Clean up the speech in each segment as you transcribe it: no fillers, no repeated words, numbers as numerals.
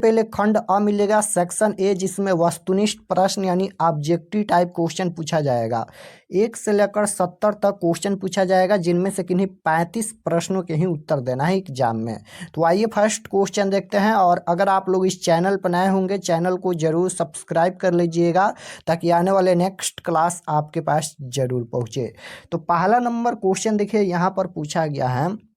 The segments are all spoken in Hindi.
पहले खंड अ मिलेगा सेक्शन ए, जिसमें वस्तुनिष्ठ प्रश्न यानी ऑब्जेक्टिव टाइप क्वेश्चन पूछा जाएगा। 1 से लेकर 70 तक क्वेश्चन पूछा जाएगा, जिनमें से किन्हीं 35 प्रश्नों के ही उत्तर देना है एग्जाम में। तो आइए फर्स्ट क्वेश्चन देखते हैं। और अगर आप लोग इस चैनल पर नए होंगे, चैनल को जरूर सब्सक्राइब कर लीजिएगा, ताकि आने वाले नेक्स्ट क्लास आपके पास जरूर पहुँचे। तो पहला नंबर क्वेश्चन देखिए, यहाँ पर पूछा गया है,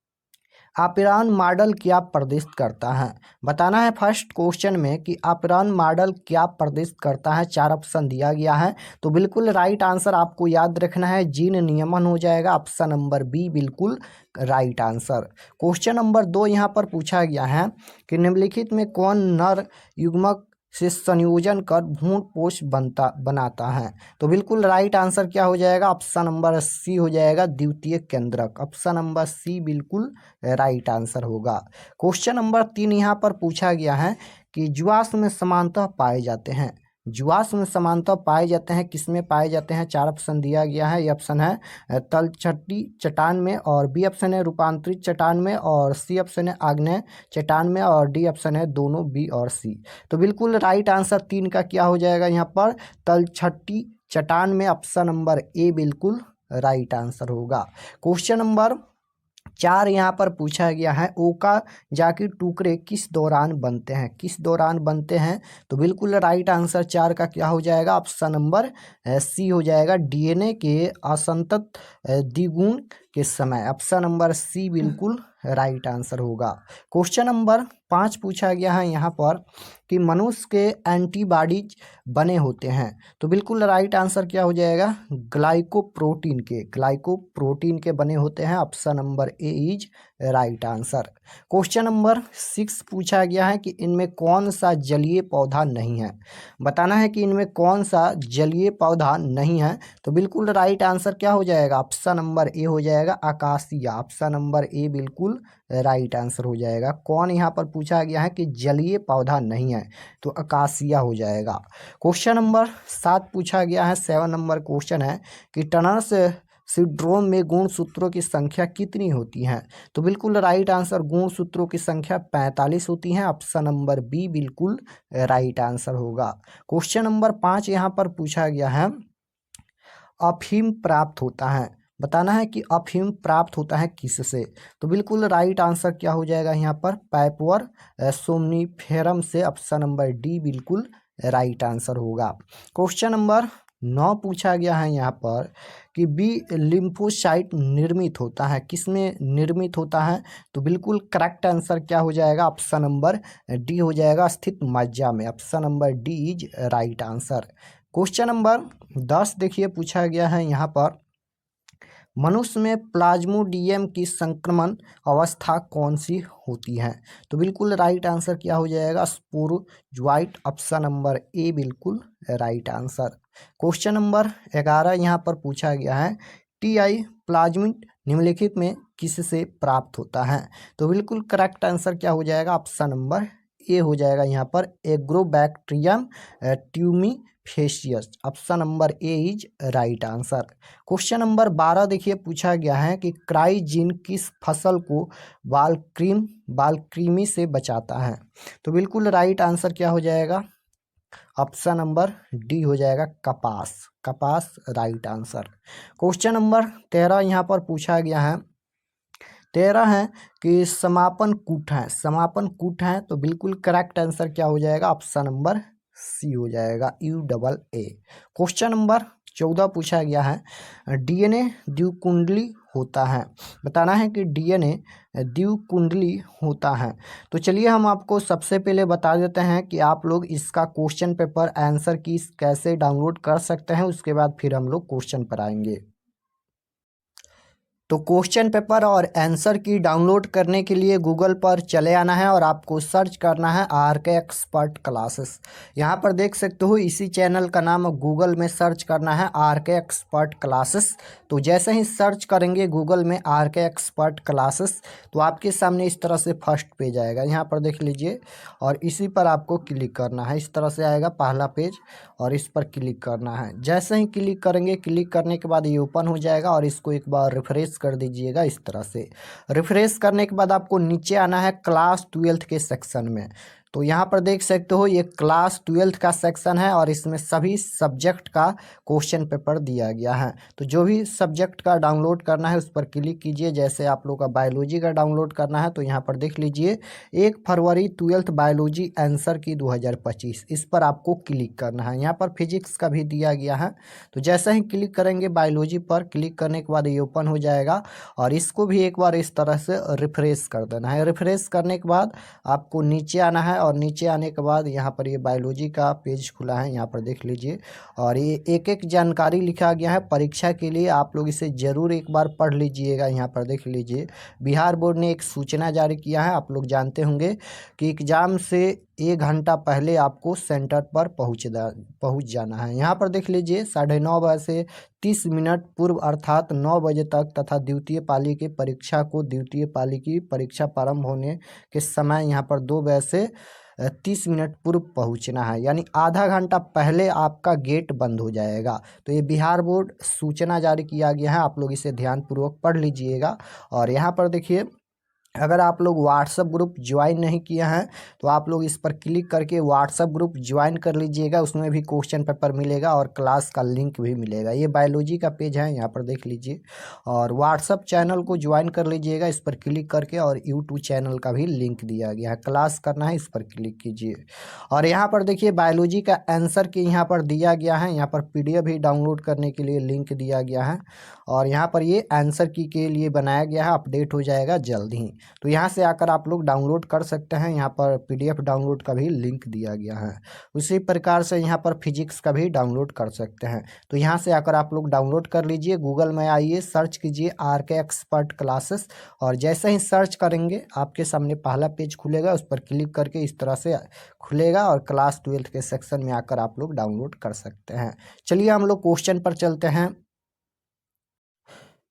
ऑपेरान मॉडल क्या प्रदर्शित करता है। बताना है फर्स्ट क्वेश्चन में कि ऑपेरान मॉडल क्या प्रदर्शित करता है। 4 ऑप्शन दिया गया है, तो बिल्कुल राइट आंसर आपको याद रखना है, जीन नियमन हो जाएगा। ऑप्शन नंबर बी बिल्कुल राइट आंसर। क्वेश्चन नंबर 2 यहाँ पर पूछा गया है कि निम्नलिखित में कौन नर युग्मक से संयोजन कर भ्रूण पोष बनाता है। तो बिल्कुल राइट आंसर क्या हो जाएगा, ऑप्शन नंबर सी हो जाएगा, द्वितीय केंद्रक। ऑप्शन नंबर सी बिल्कुल राइट आंसर होगा। क्वेश्चन नंबर 3 यहाँ पर पूछा गया है कि जीवाश्म में समानतः पाए जाते हैं। जीवाश्म में समानतः पाए जाते हैं, किसमें पाए जाते हैं। 4 ऑप्शन दिया गया है। ये ऑप्शन है तलछटी चट्टान में, और बी ऑप्शन है रूपांतरित चट्टान में, और सी ऑप्शन है आग्नेय चट्टान में, और डी ऑप्शन है दोनों बी और सी। तो बिल्कुल राइट आंसर 3 का क्या हो जाएगा यहाँ पर, तलछटी चट्टान में। ऑप्शन नंबर ए बिल्कुल राइट आंसर होगा। क्वेश्चन नंबर 4 यहाँ पर पूछा गया है, ओकाजाकी टुकड़े किस दौरान बनते हैं। किस दौरान बनते हैं। तो बिल्कुल राइट आंसर 4 का क्या हो जाएगा, ऑप्शन नंबर सी हो जाएगा, डीएनए के असंतत द्विगुण के समय। ऑप्शन नंबर सी बिल्कुल राइट आंसर होगा। क्वेश्चन नंबर 5 पूछा गया है यहाँ पर कि मनुष्य के एंटीबॉडीज बने होते हैं। तो बिल्कुल राइट आंसर क्या हो जाएगा, ग्लाइकोप्रोटीन के बने होते हैं। Option number A is right answer. Question number 6 पूछा गया है कि इनमें कौन सा जलीय पौधा नहीं है। बताना है कि इनमें कौन सा जलीय पौधा नहीं है। तो बिल्कुल राइट आंसर क्या हो जाएगा, ऑप्शन नंबर ए हो जाएगा, अकासिया। ऑप्शन नंबर ए बिल्कुल राइट आंसर हो जाएगा। कौन यहाँ पर पूछा गया है कि जलीय पौधा नहीं है, तो अकासिया हो जाएगा। क्वेश्चन नंबर 7 पूछा गया है, 7 नंबर क्वेश्चन है कि टनर्स सिंड्रोम में गुणसूत्रों की संख्या कितनी होती है। तो बिल्कुल राइट आंसर, गुणसूत्रों की संख्या 45 होती है। ऑप्शन नंबर बी बिल्कुल राइट आंसर होगा। क्वेश्चन नंबर 5 यहाँ पर पूछा गया है, अफीम प्राप्त होता है। बताना है कि अफीम प्राप्त होता है किससे। तो बिल्कुल राइट आंसर क्या हो जाएगा यहाँ पर, पाइपवर सोमनीफेरम से। ऑप्शन नंबर डी बिल्कुल राइट आंसर होगा। क्वेश्चन नंबर 9 पूछा गया है यहाँ पर कि बी लिम्फोसाइट निर्मित होता है, किसमें निर्मित होता है। तो बिल्कुल करेक्ट आंसर क्या हो जाएगा, ऑप्शन नंबर डी हो जाएगा, स्थित मज्जा में। Option number D is right answer. Question number 10 देखिए पूछा गया है यहाँ पर, मनुष्य में प्लाज्मोडियम की संक्रमण अवस्था कौन सी होती है। तो बिल्कुल राइट आंसर क्या हो जाएगा, स्पोरोजोइट। ऑप्शन नंबर ए बिल्कुल राइट आंसर। क्वेश्चन नंबर 11 यहाँ पर पूछा गया है, टीआई प्लाज्मिड निम्नलिखित में किससे प्राप्त होता है। तो बिल्कुल करेक्ट आंसर क्या हो जाएगा, ऑप्शन नंबर ए हो जाएगा यहाँ पर, agrobacterium tumefaciens. Option number A is right answer. Question number 12 देखिए पूछा गया है कि क्राइजीन किस फसल को बालकृमि से बचाता है। तो बिल्कुल राइट आंसर क्या हो जाएगा, ऑप्शन नंबर डी हो जाएगा, कपास। कपास राइट आंसर। क्वेश्चन नंबर 13 यहाँ पर पूछा गया है, 13 है कि समापन कूट है। समापन कूट है, तो बिल्कुल करेक्ट आंसर क्या हो जाएगा, ऑप्शन नंबर सी हो जाएगा, UAA। क्वेश्चन नंबर 14 पूछा गया है, डीएनए द्विकुंडली होता है। बताना है कि डीएनए द्विकुंडली होता है। तो चलिए हम आपको सबसे पहले बता देते हैं कि आप लोग इसका क्वेश्चन पेपर आंसर की कैसे डाउनलोड कर सकते हैं, उसके बाद फिर हम लोग क्वेश्चन पर आएंगे। तो क्वेश्चन पेपर और आंसर की डाउनलोड करने के लिए गूगल पर चले आना है और आपको सर्च करना है RK एक्सपर्ट क्लासेस। यहाँ पर देख सकते हो, इसी चैनल का नाम गूगल में सर्च करना है RK एक्सपर्ट क्लासेस। तो जैसे ही सर्च करेंगे गूगल में RK एक्सपर्ट क्लासेस, तो आपके सामने इस तरह से फर्स्ट पेज आएगा, यहाँ पर देख लीजिए, और इसी पर आपको क्लिक करना है। इस तरह से आएगा पहला पेज, और इस पर क्लिक करना है। जैसे ही क्लिक करेंगे, क्लिक करने के बाद ये ओपन हो जाएगा, और इसको एक बार रिफ्रेश कर दीजिएगा। इस तरह से रिफ्रेश करने के बाद आपको नीचे आना है क्लास 12th के सेक्शन में। तो यहाँ पर देख सकते हो ये क्लास 12th का सेक्शन है और इसमें सभी सब्जेक्ट का क्वेश्चन पेपर दिया गया है। तो जो भी सब्जेक्ट का डाउनलोड करना है उस पर क्लिक कीजिए। जैसे आप लोग का बायोलॉजी का डाउनलोड करना है तो यहाँ पर देख लीजिए 1 फरवरी 12th बायोलॉजी आंसर की 2025, इस पर आपको क्लिक करना है। यहाँ पर फिजिक्स का भी दिया गया है। तो जैसे ही क्लिक करेंगे बायोलॉजी पर, क्लिक करने के बाद ये ओपन हो जाएगा और इसको भी एक बार इस तरह से रिफ्रेश कर देना है। रिफ्रेश करने के बाद आपको नीचे आना है और नीचे आने के बाद यहाँ पर ये बायोलॉजी का पेज खुला है, यहाँ पर देख लीजिए। और ये एक एक जानकारी लिखा गया है परीक्षा के लिए, आप लोग इसे ज़रूर एक बार पढ़ लीजिएगा। यहाँ पर देख लीजिए बिहार बोर्ड ने एक सूचना जारी किया है। आप लोग जानते होंगे कि एग्ज़ाम से 1 घंटा पहले आपको सेंटर पर पहुँच जाना है। यहाँ पर देख लीजिए 9:30 बजे से 30 मिनट पूर्व अर्थात 9 बजे तक तथा द्वितीय पाली की परीक्षा को द्वितीय पाली की परीक्षा प्रारंभ होने के समय यहाँ पर 2 बजे से 30 मिनट पूर्व पहुंचना है, यानी आधा घंटा पहले आपका गेट बंद हो जाएगा। तो ये बिहार बोर्ड सूचना जारी किया गया है, आप लोग इसे ध्यानपूर्वक पढ़ लीजिएगा। और यहाँ पर देखिए अगर आप लोग व्हाट्सएप ग्रुप ज्वाइन नहीं किए हैं तो आप लोग इस पर क्लिक करके व्हाट्सएप ग्रुप ज्वाइन कर लीजिएगा। उसमें भी क्वेश्चन पेपर मिलेगा और क्लास का लिंक भी मिलेगा। ये बायोलॉजी का पेज है, यहाँ पर देख लीजिए। और व्हाट्सएप चैनल को ज्वाइन कर लीजिएगा इस पर क्लिक करके, और यूट्यूब चैनल का भी लिंक दिया गया है। क्लास करना है इस पर क्लिक कीजिए। और यहाँ पर देखिए बायोलॉजी का आंसर की यहाँ पर दिया गया है, यहाँ पर PDF भी डाउनलोड करने के लिए लिंक दिया गया है। और यहाँ पर ये आंसर की के लिए बनाया गया है, अपडेट हो जाएगा जल्द ही। तो यहाँ से आकर आप लोग डाउनलोड कर सकते हैं। यहाँ पर PDF डाउनलोड का भी लिंक दिया गया है। उसी प्रकार से यहाँ पर फिजिक्स का भी डाउनलोड कर सकते हैं। तो यहाँ से आकर आप लोग डाउनलोड कर लीजिए। गूगल में आइए, सर्च कीजिए RK एक्सपर्ट क्लासेस, और जैसे ही सर्च करेंगे आपके सामने पहला पेज खुलेगा, उस पर क्लिक करके इस तरह से खुलेगा और क्लास 12th के सेक्शन में आकर आप लोग डाउनलोड कर सकते हैं। चलिए हम लोग क्वेश्चन पर चलते हैं।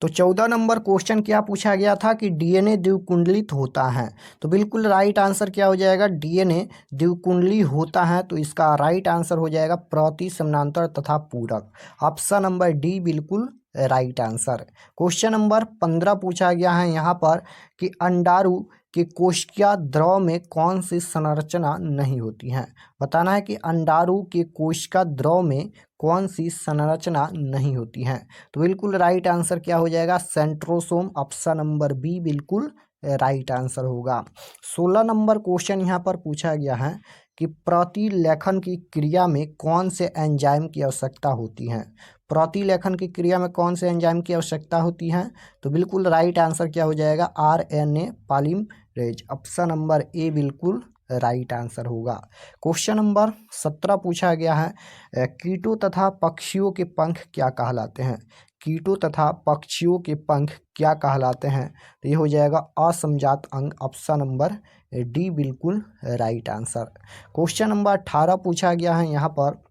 तो 14 नंबर क्वेश्चन क्या पूछा गया था कि DNA द्विकुंडलित होता है। तो बिल्कुल राइट आंसर क्या हो जाएगा, DNA द्विकुंडली होता है। तो इसका राइट आंसर हो जाएगा प्रति समानांतर तथा पूरक। ऑप्शन नंबर डी बिल्कुल राइट आंसर। क्वेश्चन नंबर 15 पूछा गया है यहाँ पर कि अंडाणु के कोशिका द्रव में कौन सी संरचना नहीं होती है। बताना है कि अंडाणु के कोशिका द्रव में कौन सी संरचना नहीं होती है। तो बिल्कुल राइट आंसर क्या हो जाएगा, सेंट्रोसोम। ऑप्शन नंबर बी बिल्कुल राइट आंसर होगा। 16 नंबर क्वेश्चन यहाँ पर पूछा गया है कि प्रतिलेखन की क्रिया में कौन से एंजाइम की आवश्यकता होती है। प्रतिलेखन की क्रिया में कौन से एंजाइम की आवश्यकता होती है। तो बिल्कुल राइट आंसर क्या हो जाएगा, RNA पॉलीमरेज। ऑप्शन नंबर ए बिल्कुल राइट आंसर होगा। क्वेश्चन नंबर 17 पूछा गया है कीटों तथा पक्षियों के पंख क्या कहलाते हैं। कीटों तथा पक्षियों के पंख क्या कहलाते हैं। तो ये हो जाएगा असमजात अंग। ऑप्शन नंबर डी बिल्कुल राइट आंसर। क्वेश्चन नंबर 18 पूछा गया है यहाँ पर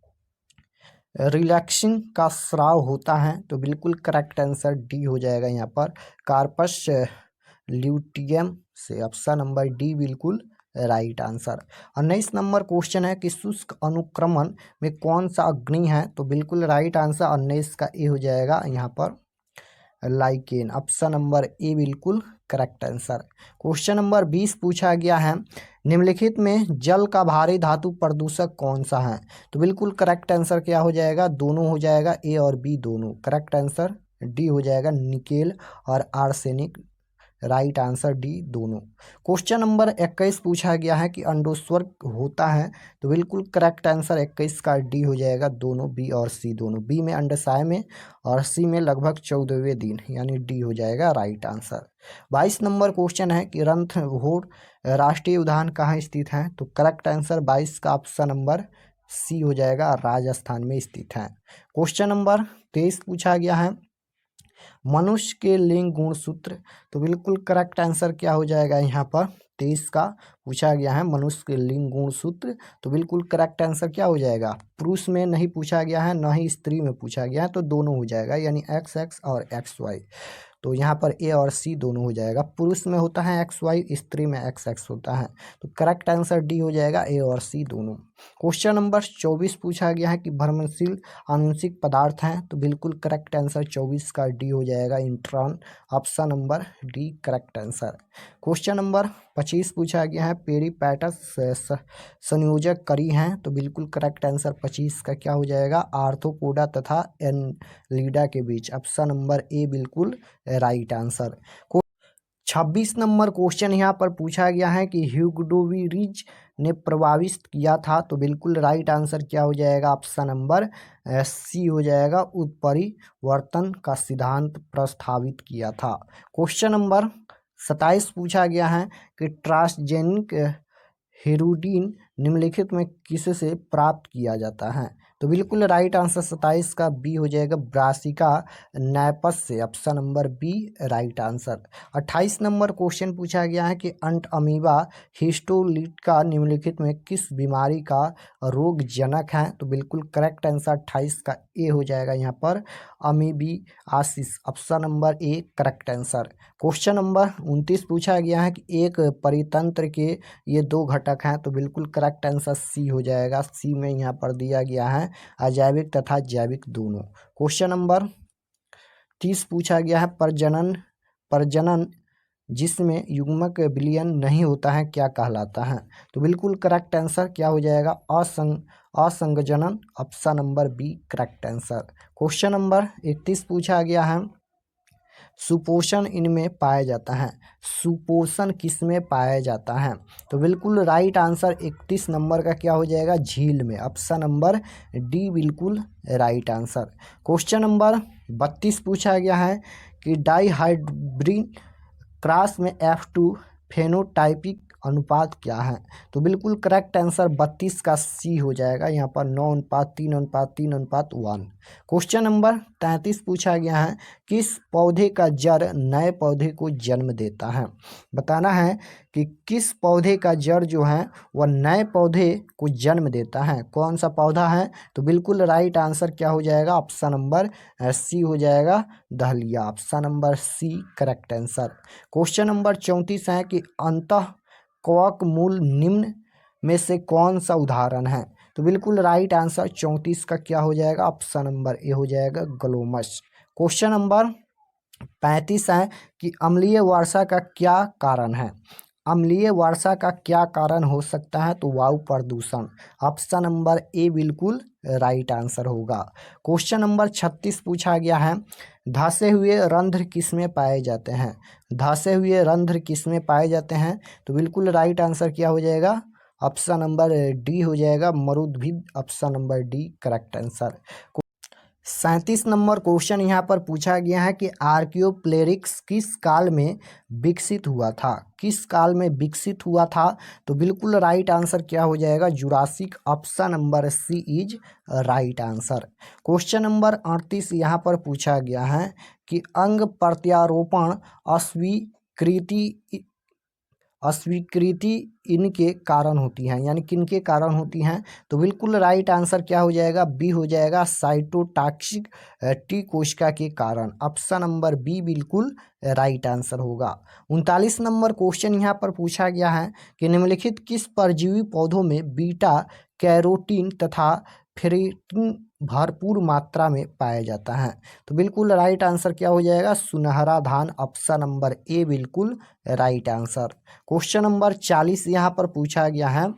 रिलैक्सिंग का स्राव होता है। तो बिल्कुल करेक्ट आंसर डी हो जाएगा यहाँ पर, कार्पस ल्यूटियम से। ऑप्शन नंबर डी बिल्कुल राइट आंसर। 19 नंबर क्वेश्चन है कि शुष्क अनुक्रमण में कौन सा अग्नि है। तो बिल्कुल राइट आंसर 19 का ए हो जाएगा यहाँ पर, लाइकेन। ऑप्शन नंबर ए बिल्कुल करेक्ट आंसर। क्वेश्चन नंबर 20 पूछा गया है निम्नलिखित में जल का भारी धातु प्रदूषक कौन सा है। तो बिल्कुल करेक्ट आंसर क्या हो जाएगा, दोनों हो जाएगा, ए और बी दोनों। करेक्ट आंसर डी हो जाएगा, निकेल और आर्सेनिक। राइट आंसर डी दोनों। क्वेश्चन नंबर 21 पूछा गया है कि अंडोस्वर्ग होता है। तो बिल्कुल करेक्ट आंसर 21 का डी हो जाएगा, दोनों बी और सी दोनों। बी में अंडशाय में और सी में लगभग 14वें दिन, यानी डी हो जाएगा राइट आंसर। 22 नंबर क्वेश्चन है कि रणथंभौर राष्ट्रीय उद्यान कहाँ स्थित है। तो करेक्ट आंसर 22 का ऑप्शन नंबर सी हो जाएगा, राजस्थान में स्थित है। क्वेश्चन नंबर 23 पूछा गया है मनुष्य के लिंग गुणसूत्र। तो बिल्कुल करेक्ट आंसर क्या हो जाएगा यहाँ पर, 23 का पूछा गया है मनुष्य के लिंग गुणसूत्र। तो बिल्कुल करेक्ट आंसर क्या हो जाएगा, पुरुष में नहीं पूछा गया है न ही स्त्री में पूछा गया है, तो दोनों हो जाएगा, यानी XX और XY। तो यहाँ पर ए और सी दोनों हो जाएगा। पुरुष में होता है XY, स्त्री में XX होता है। तो करेक्ट आंसर डी हो जाएगा, ए और सी दोनों। क्वेश्चन नंबर 24 पूछा गया है कि भ्रमणशील आनुवंशिक पदार्थ हैं। तो बिल्कुल करेक्ट आंसर 24 का डी हो जाएगा, intron. Option number D correct answer. Question number 25 पूछा गया है पेरिपेटस संयोजक करी हैं, तो बिल्कुल करेक्ट आंसर 25 का क्या हो जाएगा, आर्थ्रोपोडा तथा एनलिडा के बीच, ऑप्शन नंबर ए बिल्कुल राइट आंसर। 26 नंबर क्वेश्चन यहाँ पर पूछा गया है कि ह्यूगडोविरिज ने प्रभावित किया था, तो बिल्कुल राइट आंसर क्या हो जाएगा, ऑप्शन नंबर सी हो जाएगा, उत्परिवर्तन का सिद्धांत प्रस्तावित किया था। क्वेश्चन नंबर 27 पूछा गया है कि ट्रांसजेनिक हेरोडिन निम्नलिखित में किससे प्राप्त किया जाता है, तो बिल्कुल राइट आंसर 27 का बी हो जाएगा, ब्रासिका नैपस से, option number B right answer. 28 number question पूछा गया है कि अंट अमीबा हिस्टोलिटिका निम्नलिखित में किस बीमारी का रोगजनक है, तो बिल्कुल करेक्ट आंसर 28 का ए हो जाएगा यहाँ पर, amoebiasis, option number A correct answer. Question number 29 पूछा गया है कि एक परितंत्र के ये दो घटक हैं, तो बिल्कुल करेक्ट आंसर सी हो जाएगा, सी में यहाँ पर दिया गया है अजैविक तथा जैविक दोनों। क्वेश्चन नंबर 30 पूछा गया है प्रजनन जिसमें युग्मक विलयन नहीं होता है क्या कहलाता है, तो बिल्कुल करेक्ट आंसर क्या हो जाएगा, असंगजनन, option number B correct answer. Question number 31 पूछा गया है सुपोषण इनमें पाया जाता है, सुपोषण किस में पाया जाता है, तो बिल्कुल राइट आंसर 31 नंबर का क्या हो जाएगा, झील में, ऑप्शन नंबर डी बिल्कुल राइट आंसर। क्वेश्चन नंबर 32 पूछा गया है कि डाइहाइड्रिन क्रॉस में F2 फेनोटाइपिक अनुपात क्या है, तो बिल्कुल करेक्ट आंसर 32 का सी हो जाएगा, यहाँ पर 9:3:3:1। क्वेश्चन नंबर 33 पूछा गया है किस पौधे का जड़ नए पौधे को जन्म देता है, बताना है कि किस पौधे का जड़ जो है वह नए पौधे को जन्म देता है, कौन सा पौधा है, तो बिल्कुल राइट आंसर क्या हो जाएगा, ऑप्शन नंबर सी हो जाएगा, dahlia, option number C correct answer. Question number 34 है कि अंतःकवक मूल निम्न में से कौन सा उदाहरण है, तो बिल्कुल राइट आंसर 34 का क्या हो जाएगा, ऑप्शन नंबर ए हो जाएगा, ग्लोमस। क्वेश्चन नंबर 35 है कि अम्लीय वर्षा का क्या कारण है, अम्लीय वर्षा का क्या कारण हो सकता है, तो वायु प्रदूषण, ऑप्शन नंबर ए बिल्कुल राइट आंसर होगा। क्वेश्चन नंबर 36 पूछा गया है धंसे हुए रंध्र किस में पाए जाते हैं, धंसे हुए रंध्र किस में पाए जाते हैं, तो बिल्कुल राइट आंसर क्या हो जाएगा, ऑप्शन नंबर डी हो जाएगा, मरुद्भिद, option number D correct answer. 37 number question यहाँ पर पूछा गया है कि आर्कियोप्टेरिक्स किस काल में विकसित हुआ था, किस काल में विकसित हुआ था, तो बिल्कुल राइट आंसर क्या हो जाएगा, Jurassic, option number C is right answer. Question number 38 यहाँ पर पूछा गया है कि अंग प्रत्यारोपण अस्वीकृति इनके कारण होती हैं, यानी किनके कारण होती हैं, तो बिल्कुल राइट आंसर क्या हो जाएगा, बी हो जाएगा, साइटोटॉक्सिक टी कोशिका के कारण, ऑप्शन नंबर बी बिल्कुल राइट आंसर होगा। 39 नंबर क्वेश्चन यहाँ पर पूछा गया है कि निम्नलिखित किस परजीवी पौधों में बीटा कैरोटीन तथा फेरेटिन भरपूर मात्रा में पाया जाता है, तो बिल्कुल राइट आंसर क्या हो जाएगा, सुनहरा धान, ऑप्शन नंबर ए बिल्कुल राइट आंसर। क्वेश्चन नंबर 40 यहाँ पर पूछा गया है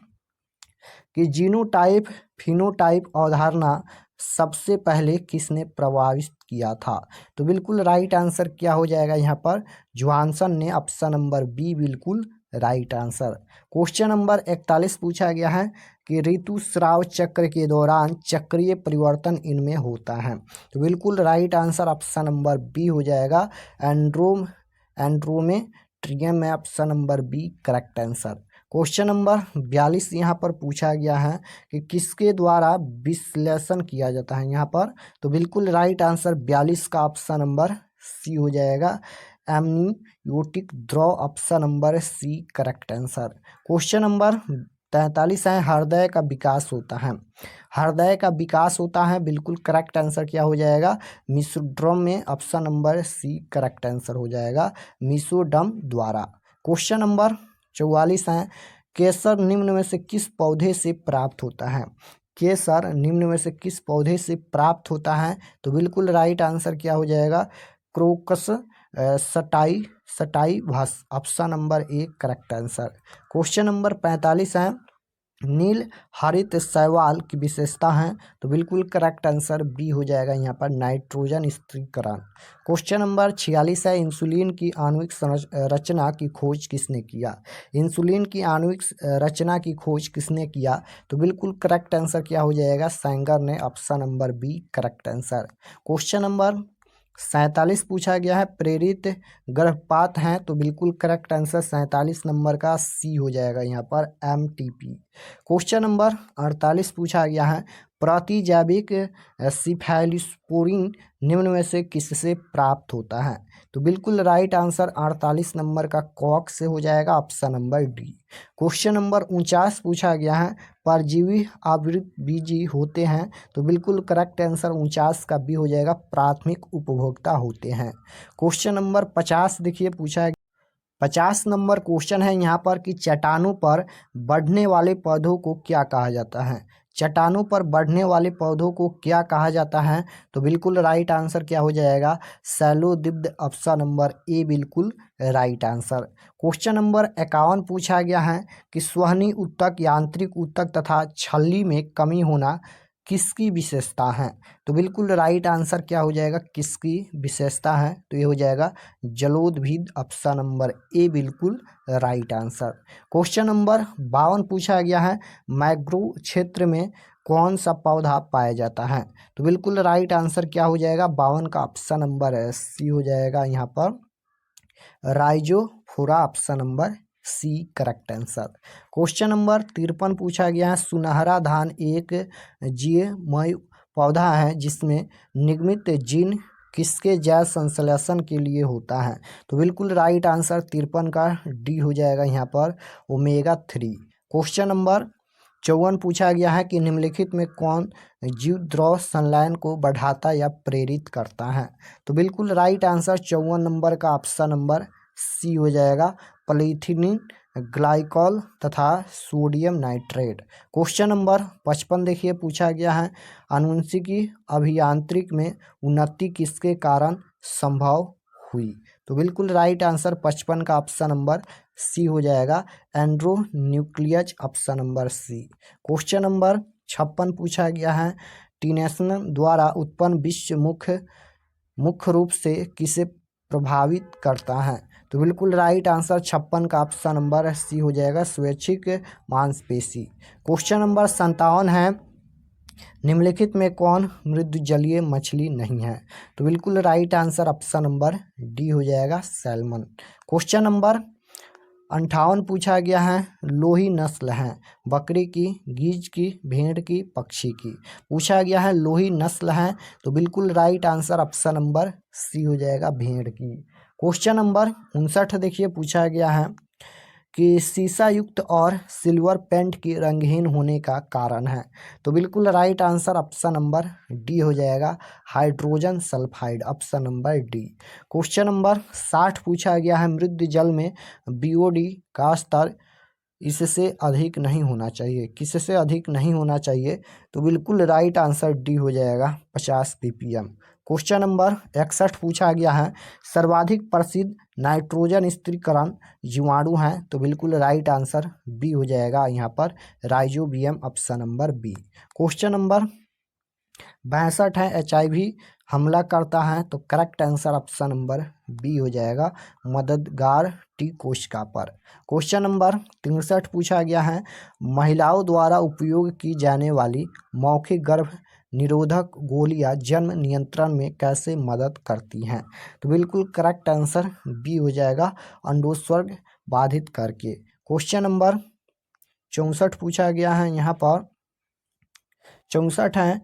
कि जीनोटाइप फिनोटाइप अवधारणा सबसे पहले किसने प्रभावित किया था, तो बिल्कुल राइट आंसर क्या हो जाएगा यहाँ पर, जॉनसन ने, ऑप्शन नंबर बी बिल्कुल राइट आंसर। क्वेश्चन नंबर 41 पूछा गया है कि ऋतुस्राव चक्र के दौरान चक्रीय परिवर्तन इनमें होता है, तो बिल्कुल right answer option number B हो जाएगा, एंड्रोमेट्रियम में, option number B correct answer. Question number 42 यहाँ पर पूछा गया है कि किसके द्वारा विश्लेषण किया जाता है यहाँ पर, तो बिल्कुल राइट आंसर 42 का ऑप्शन नंबर सी हो जाएगा, एमनियोटिक द्रव, option number C correct answer. Question number 43 है हृदय का विकास होता है, हृदय का विकास होता है, बिल्कुल करेक्ट आंसर क्या हो जाएगा, मीसोडर्म में, option number C correct answer हो जाएगा, मीसोडर्म द्वारा। क्वेश्चन नंबर 44 है केसर निम्न में से किस पौधे से प्राप्त होता है, केसर निम्न में से किस पौधे से प्राप्त होता है, तो बिल्कुल राइट आंसर क्या हो जाएगा, क्रोकस सटाई भस, option number A correct answer. Question number 45 है, नील हरित शैवाल की विशेषता है, तो बिल्कुल करेक्ट आंसर बी हो जाएगा यहाँ पर नाइट्रोजन स्थिरीकरण। क्वेश्चन नंबर 46 है, इंसुलिन की आणविक रचना की खोज किसने किया? इंसुलिन की आणविक रचना की खोज किसने किया? तो बिल्कुल करेक्ट आंसर क्या हो जाएगा? सैंगर ने, option number B correct answer. Question number 47 पूछा गया है, प्रेरित गर्भपात हैं, तो बिल्कुल करेक्ट आंसर 47 नंबर का सी हो जाएगा यहाँ पर MTP। क्वेश्चन नंबर 48 पूछा गया है, प्रतिजैविक सिफेलिस्पोरिन निम्न में से किससे प्राप्त होता है? तो बिल्कुल राइट आंसर 48 नंबर का कॉक से हो जाएगा, option number D. Question number 49 पूछा गया है, परजीवी आवृतबीजी होते हैं, तो बिल्कुल करेक्ट आंसर 49 का बी हो जाएगा, प्राथमिक उपभोक्ता होते हैं। क्वेश्चन नंबर 50 देखिए पूछा है, 50 नंबर क्वेश्चन है यहाँ पर कि चट्टानों पर बढ़ने वाले पौधों को क्या कहा जाता है? चट्टानों पर बढ़ने वाले पौधों को क्या कहा जाता है? तो बिल्कुल राइट आंसर क्या हो जाएगा? सैलोदीप्त, ऑप्शन नंबर ए बिल्कुल राइट आंसर। क्वेश्चन नंबर 51 पूछा गया है कि सोहनी ऊतक, यांत्रिक ऊतक तथा छल्ली में कमी होना किसकी विशेषता है? तो बिल्कुल राइट आंसर क्या हो जाएगा? किसकी विशेषता है? तो ये हो जाएगा जलोदभिद, ऑप्शन नंबर ए बिल्कुल राइट आंसर। क्वेश्चन नंबर 52 पूछा गया है, मैंग्रोव क्षेत्र में कौन सा पौधा पाया जाता है? तो बिल्कुल राइट आंसर क्या हो जाएगा? 52 का ऑप्शन नंबर सी हो जाएगा यहाँ पर rhizophora, option number C correct answer. Question number 53 पूछा गया है, सुनहरा धान एक जीवमय पौधा है जिसमें निगमित जीन किसके जैव संश्लेषण के लिए होता है? तो बिल्कुल राइट आंसर 53 का डी हो जाएगा यहाँ पर ओमेगा 3। क्वेश्चन नंबर 54 पूछा गया है कि निम्नलिखित में कौन जीव द्रव संलयन को बढ़ाता या प्रेरित करता है? तो बिल्कुल राइट आंसर 54 नंबर का ऑप्शन नंबर सी हो जाएगा, पॉलीथिलीन ग्लाइकॉल तथा सोडियम नाइट्रेट। क्वेश्चन नंबर 55 देखिए पूछा गया है, आनुवंशिकी अभियांत्रिकी में उन्नति किसके कारण संभव हुई? तो बिल्कुल राइट आंसर 55 का ऑप्शन नंबर सी हो जाएगा, एंड्रोन्यूक्लियस, option number C. Question number 56 पूछा गया है, टीनेशन द्वारा उत्पन्न विश्व मुख्य रूप से किसे प्रभावित करता है? तो बिल्कुल राइट आंसर 56 का ऑप्शन नंबर सी हो जाएगा, स्वैच्छिक मांसपेशी। क्वेश्चन नंबर 57 है, निम्नलिखित में कौन मृदुजलीय मछली नहीं है? तो बिल्कुल right answer option number D हो जाएगा, सैल्मन। क्वेश्चन नंबर 58 पूछा गया है, लोही नस्ल है बकरी की, गीज की, भेड़ की, पक्षी की? पूछा गया है लोही नस्ल है, तो बिल्कुल right answer option number C हो जाएगा, भेड़ की। क्वेश्चन नंबर 59 देखिए पूछा गया है कि शीशा युक्त और सिल्वर पेंट की रंगहीन होने का कारण है? तो बिल्कुल right answer option number D हो जाएगा, hydrogen sulphide, option number D. Question number 60 पूछा गया है, मृद जल में BOD का स्तर इससे अधिक नहीं होना चाहिए, किससे अधिक नहीं होना चाहिए? तो बिल्कुल राइट आंसर डी हो जाएगा, 50 ppm। क्वेश्चन नंबर 61 पूछा गया है, सर्वाधिक प्रसिद्ध नाइट्रोजन स्थिरीकरण जीवाणु हैं? तो बिल्कुल राइट आंसर बी हो जाएगा यहाँ पर rhizobium, option number B. Question number 62 है, HIV हमला करता है? तो correct answer option number B हो जाएगा, मददगार T कोशिका पर। क्वेश्चन नंबर 63 पूछा गया है, महिलाओं द्वारा उपयोग की जाने वाली मौखिक गर्भ निरोधक गोलियां जन्म नियंत्रण में कैसे मदद करती हैं? तो बिल्कुल करेक्ट आंसर बी हो जाएगा, अंडोत्सर्ग बाधित करके। क्वेश्चन नंबर 64 पूछा गया है, यहाँ पर 64 है,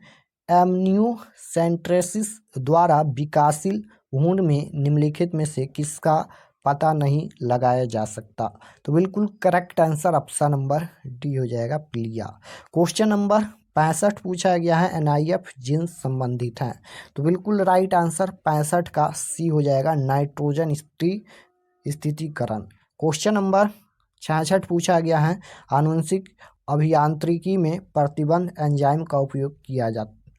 एमनियोसेंट्रेसिस द्वारा विकासशील भ्रूण में निम्नलिखित में से किसका पता नहीं लगाया जा सकता? तो बिल्कुल correct answer option number D हो जाएगा, प्लिया। क्वेश्चन नंबर 65 पूछा गया है, NIF जीन्स संबंधित हैं? तो बिल्कुल राइट आंसर 65 का सी हो जाएगा, नाइट्रोजन स्थिरीकरण। क्वेश्चन नंबर 66 पूछा गया है, आनुवंशिक अभियांत्रिकी में प्रतिबंध एंजाइम का उपयोग किया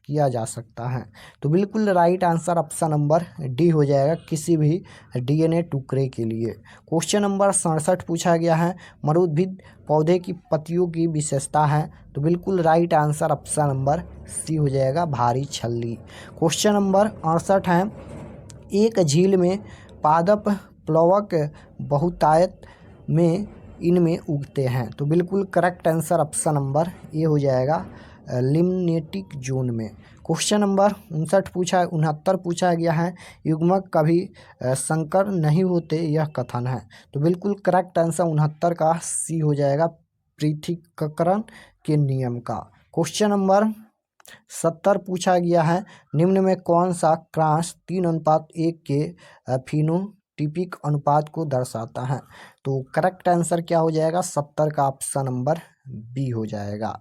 किया जा सकता है। तो बिल्कुल right answer option number D हो जाएगा किसी भी डीएनए टुकड़े के लिए। क्वेश्चन नंबर 67 पूछा गया है, मरुद्भिद पौधे की पत्तियों की विशेषता है। तो बिल्कुल right answer option number C हो जाएगा, भारी छल्ली। क्वेश्चन नंबर 68 है, एक झील में पादप प्लवक बहुतायत में इनमें उगते हैं। तो बिल्कुल करेक्ट आंसर ऑप्शन नंबर ए हो जाएगा, लिम्नेटिक जोन में। क्वेश्चन नंबर 69 पूछा गया है, युग्मक कभी संकर नहीं होते यह कथन है। तो बिल्कुल करेक्ट आंसर 69 का सी हो जाएगा, पृथक्करण के नियम का। क्वेश्चन नंबर 70 पूछा गया है, निम्न में कौन सा क्रॉस 3:1 के फिनोटिपिक अनुपात को दर्शाता है। तो करेक्ट आंसर क्या हो जाएगा, 70 का ऑप्शन नंबर बी हो जाएगा।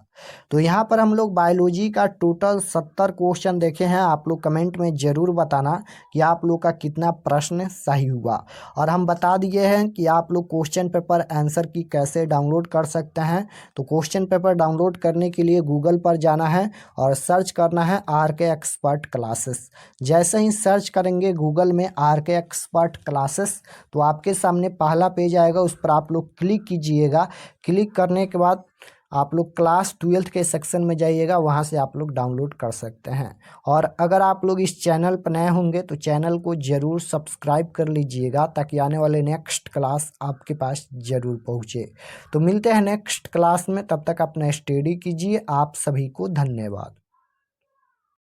तो यहाँ पर हम लोग बायोलॉजी का टोटल 70 क्वेश्चन देखे हैं। आप लोग कमेंट में ज़रूर बताना कि आप लोग का कितना प्रश्न सही हुआ। और हम बता दिए हैं कि आप लोग क्वेश्चन पेपर आंसर की कैसे डाउनलोड कर सकते हैं। तो क्वेश्चन पेपर डाउनलोड करने के लिए गूगल पर जाना है और सर्च करना है RK एक्सपर्ट क्लासेस। जैसे ही सर्च करेंगे गूगल में RK एक्सपर्ट क्लासेस, तो आपके सामने पहला पेज आएगा, उस पर आप लोग क्लिक कीजिएगा। क्लिक करने के बाद आप लोग क्लास 12th के सेक्शन में जाइएगा, वहाँ से आप लोग डाउनलोड कर सकते हैं। और अगर आप लोग इस चैनल पर नए होंगे तो चैनल को ज़रूर सब्सक्राइब कर लीजिएगा, ताकि आने वाले नेक्स्ट क्लास आपके पास ज़रूर पहुँचे। तो मिलते हैं नेक्स्ट क्लास में, तब तक अपना स्टडी कीजिए। आप सभी को धन्यवाद।